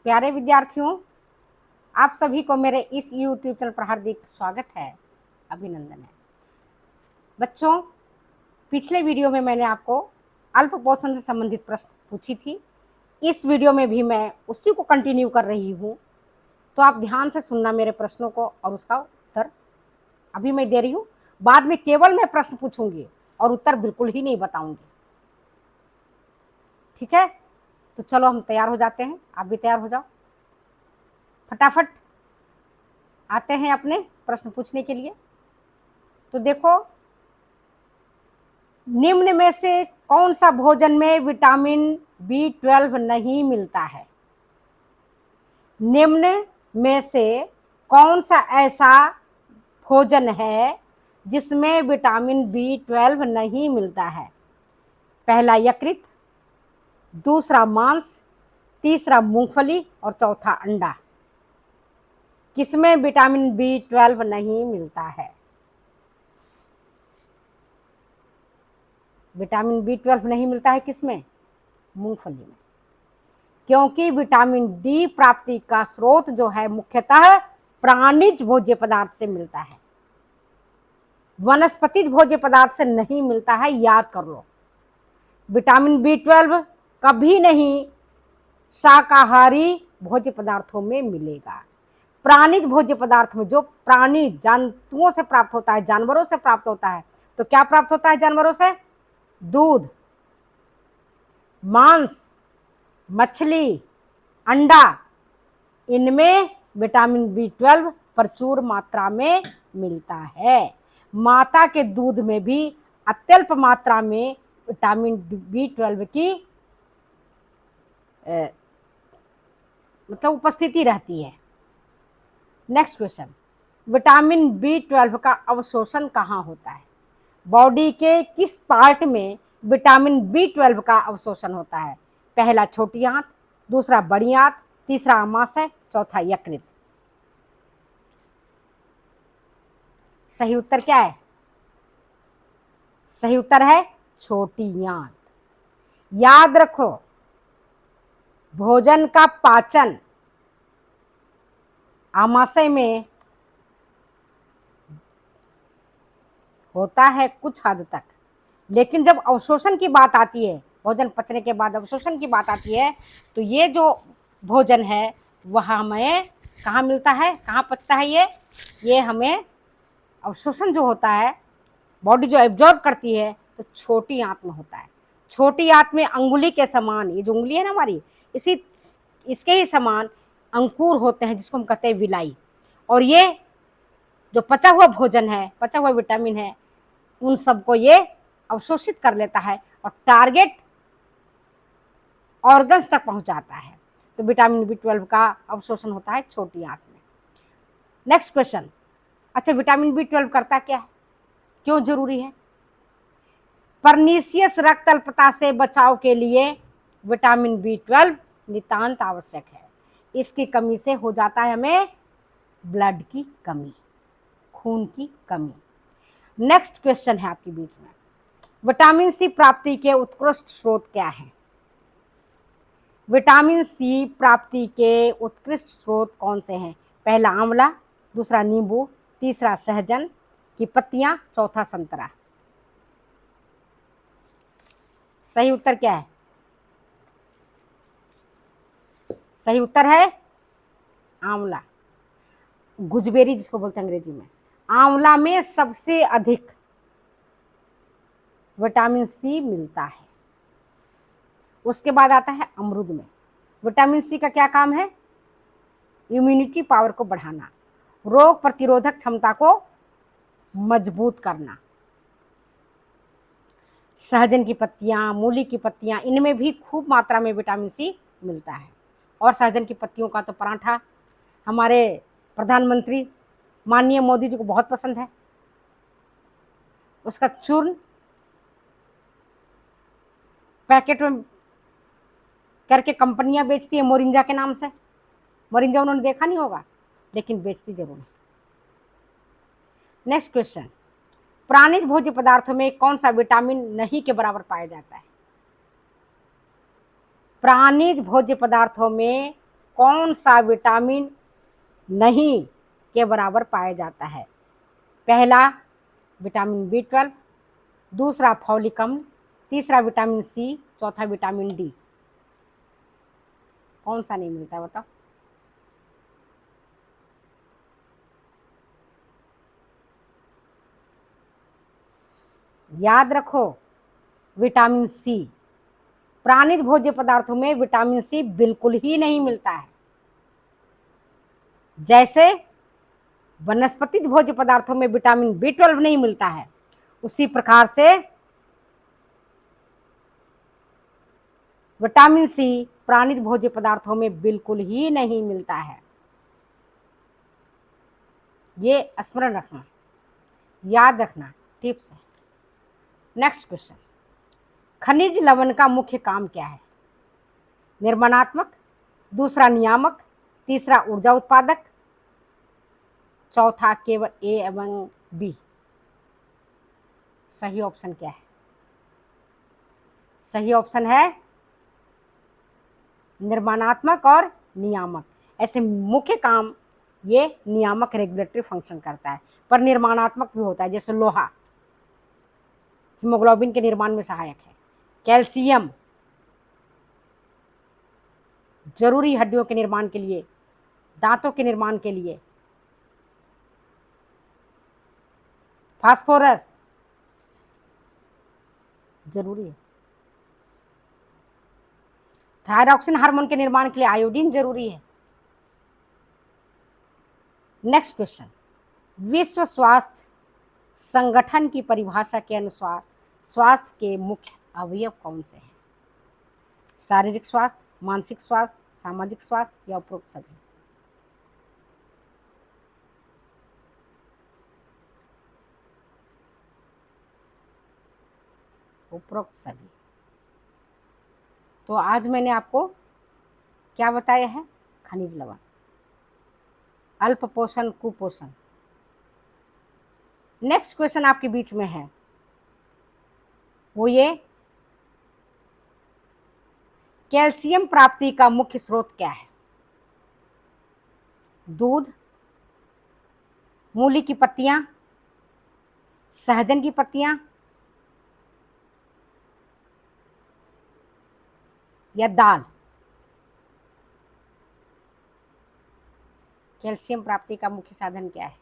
प्यारे विद्यार्थियों, आप सभी को मेरे इस YouTube चैनल पर हार्दिक स्वागत है, अभिनंदन है। बच्चों, पिछले वीडियो में मैंने आपको अल्प पोषण से संबंधित प्रश्न पूछी थी। इस वीडियो में भी मैं उसी को कंटिन्यू कर रही हूँ, तो आप ध्यान से सुनना मेरे प्रश्नों को और उसका उत्तर अभी मैं दे रही हूँ। बाद में केवल मैं प्रश्न पूछूंगी और उत्तर बिल्कुल ही नहीं बताऊंगी। ठीक है, तो चलो हम तैयार हो जाते हैं। आप भी तैयार हो जाओ, फटाफट आते हैं अपने प्रश्न पूछने के लिए। तो देखो, निम्न में से कौन सा भोजन में विटामिन B12 नहीं मिलता है? निम्न में से कौन सा ऐसा भोजन है जिसमें विटामिन B12 नहीं मिलता है? पहला यकृत, दूसरा मांस, तीसरा मूंगफली और चौथा अंडा। किसमें विटामिन B12 नहीं मिलता है? विटामिन B12 नहीं मिलता है किसमें? मूंगफली में। क्योंकि विटामिन डी प्राप्ति का स्रोत जो है मुख्यतः प्राणिज भोज्य पदार्थ से मिलता है, वनस्पतिज भोज्य पदार्थ से नहीं मिलता है। याद कर लो, विटामिन B12 कभी नहीं शाकाहारी भोज्य पदार्थों में मिलेगा। प्राणिज भोज्य पदार्थ में, जो प्राणी जंतुओं से प्राप्त होता है, जानवरों से प्राप्त होता है, तो क्या प्राप्त होता है जानवरों से? दूध, मांस, मछली, अंडा, इनमें विटामिन B12 प्रचुर मात्रा में मिलता है। माता के दूध में भी अत्यल्प मात्रा में विटामिन B12 की मतलब उपस्थिति रहती है। नेक्स्ट क्वेश्चन, विटामिन B12 का अवशोषण कहाँ होता है? बॉडी के किस पार्ट में विटामिन B12 का अवशोषण होता है? पहला छोटी आंत, दूसरा बड़ी आंत, तीसरा आमाशय, चौथा यकृत। सही उत्तर क्या है? सही उत्तर है छोटी आंत। याद रखो, भोजन का पाचन आमाशय में होता है कुछ हद तक, लेकिन जब अवशोषण की बात आती है, भोजन पचने के बाद अवशोषण की बात आती है, तो ये जो भोजन है वह हमें कहाँ मिलता है, कहाँ पचता है? ये हमें अवशोषण जो होता है, बॉडी जो एब्जॉर्ब करती है, तो छोटी आंत में होता है। छोटी आंत में अंगुली के समान, ये जो उंगली है ना हमारी, इसके ही समान अंकुर होते हैं, जिसको हम कहते हैं विलाई। और ये जो पचा हुआ भोजन है, पचा हुआ विटामिन है, उन सबको ये अवशोषित कर लेता है और टारगेट ऑर्गन्स तक पहुंचाता है। तो विटामिन B12 का अवशोषण होता है छोटी आंत में। नेक्स्ट क्वेश्चन, अच्छा विटामिन B12 करता क्या है, क्यों जरूरी है? पर्नीशियस रक्त अल्पता से बचाव के लिए विटामिन B12 नितांत आवश्यक है। इसकी कमी से हो जाता है हमें ब्लड की कमी, खून की कमी। नेक्स्ट क्वेश्चन है आपके बीच में, विटामिन C प्राप्ति के उत्कृष्ट स्रोत क्या है? विटामिन C प्राप्ति के उत्कृष्ट स्रोत कौन से हैं? पहला आंवला, दूसरा नींबू, तीसरा सहजन की पत्तियां, चौथा संतरा। सही उत्तर क्या है? सही उत्तर है आंवला, गुजबेरी जिसको बोलते हैं अंग्रेजी में। आंवला में सबसे अधिक विटामिन C मिलता है। उसके बाद आता है अमरूद में। विटामिन C का क्या काम है? इम्यूनिटी पावर को बढ़ाना, रोग प्रतिरोधक क्षमता को मजबूत करना। सहजन की पत्तियां, मूली की पत्तियां, इनमें भी खूब मात्रा में विटामिन C मिलता है। और सहजन की पत्तियों का तो पराठा हमारे प्रधानमंत्री माननीय मोदी जी को बहुत पसंद है। उसका चूर्ण पैकेट में करके कंपनियां बेचती है मोरिंजा के नाम से। मोरिंजा उन्होंने देखा नहीं होगा, लेकिन बेचती जरूर है। नेक्स्ट क्वेश्चन, प्राणिज भोज्य पदार्थों में कौन सा विटामिन नहीं के बराबर पाया जाता है? प्राणिज भोज्य पदार्थों में कौन सा विटामिन नहीं के बराबर पाया जाता है? पहला विटामिन B12, दूसरा फॉलिक अम्ल, तीसरा विटामिन C, चौथा विटामिन D। कौन सा नहीं मिलता है बताओ? याद रखो, विटामिन C। प्राणिज भोज्य पदार्थों में विटामिन C बिल्कुल ही नहीं मिलता है। जैसे वनस्पतिज भोज्य पदार्थों में विटामिन B12 नहीं मिलता है, उसी प्रकार से विटामिन C प्राणिज भोज्य पदार्थों में बिल्कुल ही नहीं मिलता है। ये स्मरण रखना, याद रखना, टिप्स है। नेक्स्ट क्वेश्चन, खनिज लवण का मुख्य काम क्या है? निर्माणात्मक, दूसरा नियामक, तीसरा ऊर्जा उत्पादक, चौथा केवल A एवं B। सही ऑप्शन क्या है? सही ऑप्शन है निर्माणात्मक और नियामक। ऐसे मुख्य काम ये नियामक रेगुलेटरी फंक्शन करता है, पर निर्माणात्मक भी होता है। जैसे लोहा हीमोग्लोबिन के निर्माण में सहायक है, कैल्शियम जरूरी हड्डियों के निर्माण के लिए, दांतों के निर्माण के लिए, फास्फोरस जरूरी है, थायरॉक्सिन हार्मोन के निर्माण के लिए आयोडीन जरूरी है। नेक्स्ट क्वेश्चन, विश्व स्वास्थ्य संगठन की परिभाषा के अनुसार स्वास्थ्य के मुख्य अवयव कौन से हैं? शारीरिक स्वास्थ्य, मानसिक स्वास्थ्य, सामाजिक स्वास्थ्य या उपरोक्त सभी? उपरोक्त सभी। तो आज मैंने आपको क्या बताया है? खनिज लवण, अल्प पोषण, कुपोषण। नेक्स्ट क्वेश्चन आपके बीच में है वो ये, कैल्शियम प्राप्ति का मुख्य स्रोत क्या है? दूध, मूली की पत्तियां, सहजन की पत्तियां या दाल? कैल्शियम प्राप्ति का मुख्य साधन क्या है?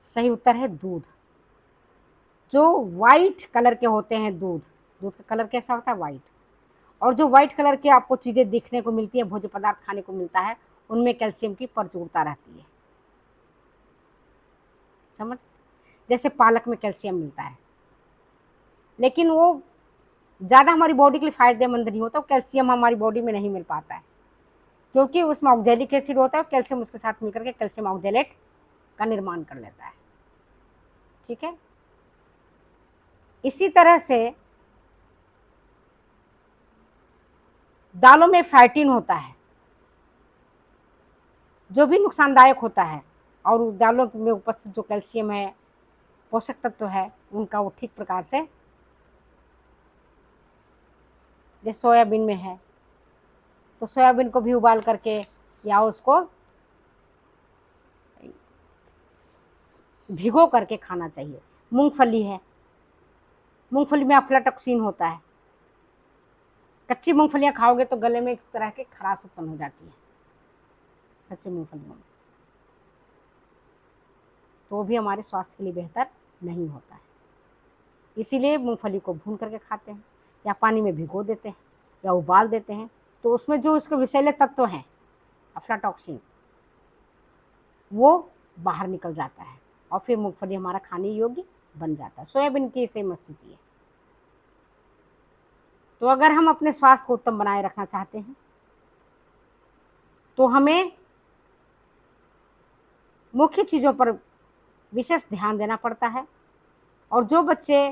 सही उत्तर है दूध। जो वाइट कलर के होते हैं दूध का कलर कैसा होता है? वाइट। और जो वाइट कलर के आपको चीजें दिखने को मिलती है, भोज्य पदार्थ खाने को मिलता है, उनमें कैल्शियम की प्रचुरता रहती है। समझ? जैसे पालक में कैल्शियम मिलता है, लेकिन वो ज़्यादा हमारी बॉडी के लिए फायदेमंद नहीं होता। वो कैल्शियम हमारी बॉडी में नहीं मिल पाता है, क्योंकि उसमें ऑक्जेलिक एसिड होता है और कैल्शियम उसके साथ मिलकर के कैल्शियम ऑक्जेलेट का निर्माण कर लेता है। ठीक है। इसी तरह से दालों में फैटिन होता है, जो भी नुकसानदायक होता है, और दालों में उपस्थित जो कैल्शियम है, पोषक तत्व है, उनका वो ठीक प्रकार से, जैसे सोयाबीन में है, तो सोयाबीन को भी उबाल करके या उसको भिगो करके खाना चाहिए। मूंगफली है, मूंगफली में अफ्लाटॉक्सिन होता है। कच्ची मूंगफलियां खाओगे तो गले में इस तरह की खराश उत्पन्न हो जाती है कच्ची मूंगफलियों में, तो भी हमारे स्वास्थ्य के लिए बेहतर नहीं होता है। इसीलिए मूंगफली को भून करके खाते हैं, या पानी में भिगो देते हैं, या उबाल देते हैं, तो उसमें जो इसके विषैले तत्व हैं, अफ्लाटॉक्सिन, वो बाहर निकल जाता है और फिर मूंगफली हमारा खाने योग्य बन जाता है। सोयाबीन की सेम स्थिति है। तो अगर हम अपने स्वास्थ्य को उत्तम बनाए रखना चाहते हैं तो हमें मुख्य चीज़ों पर विशेष ध्यान देना पड़ता है। और जो बच्चे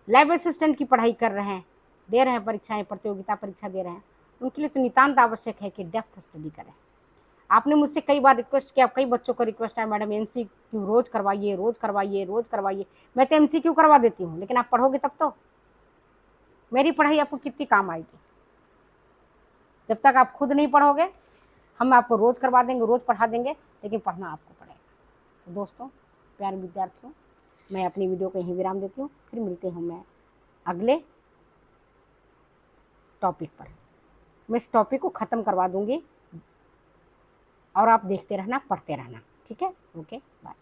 लैब असिस्टेंट की पढ़ाई कर रहे हैं, दे रहे हैं परीक्षाएं, प्रतियोगिता परीक्षा दे रहे हैं, उनके लिए तो नितांत आवश्यक है कि डेप्थ स्टडी करें। आपने मुझसे कई बार रिक्वेस्ट किया, कई बच्चों को रिक्वेस्ट है, मैडम MCQ रोज करवाइए, रोज करवाइए, रोज करवाइए। मैं तो MCQ करवा देती हूँ, लेकिन आप पढ़ोगे तब तो। मेरी पढ़ाई आपको कितनी काम आएगी? जब तक आप खुद नहीं पढ़ोगे, हम आपको रोज़ करवा देंगे, रोज़ पढ़ा देंगे, लेकिन पढ़ना आपको पड़ेगा। तो दोस्तों, प्यारे विद्यार्थियों, मैं अपनी वीडियो को यहीं विराम देती हूँ। फिर मिलते हैं मैं अगले टॉपिक पर। मैं इस टॉपिक को ख़त्म करवा दूँगी और आप देखते रहना, पढ़ते रहना। ठीक है? Okay, bye.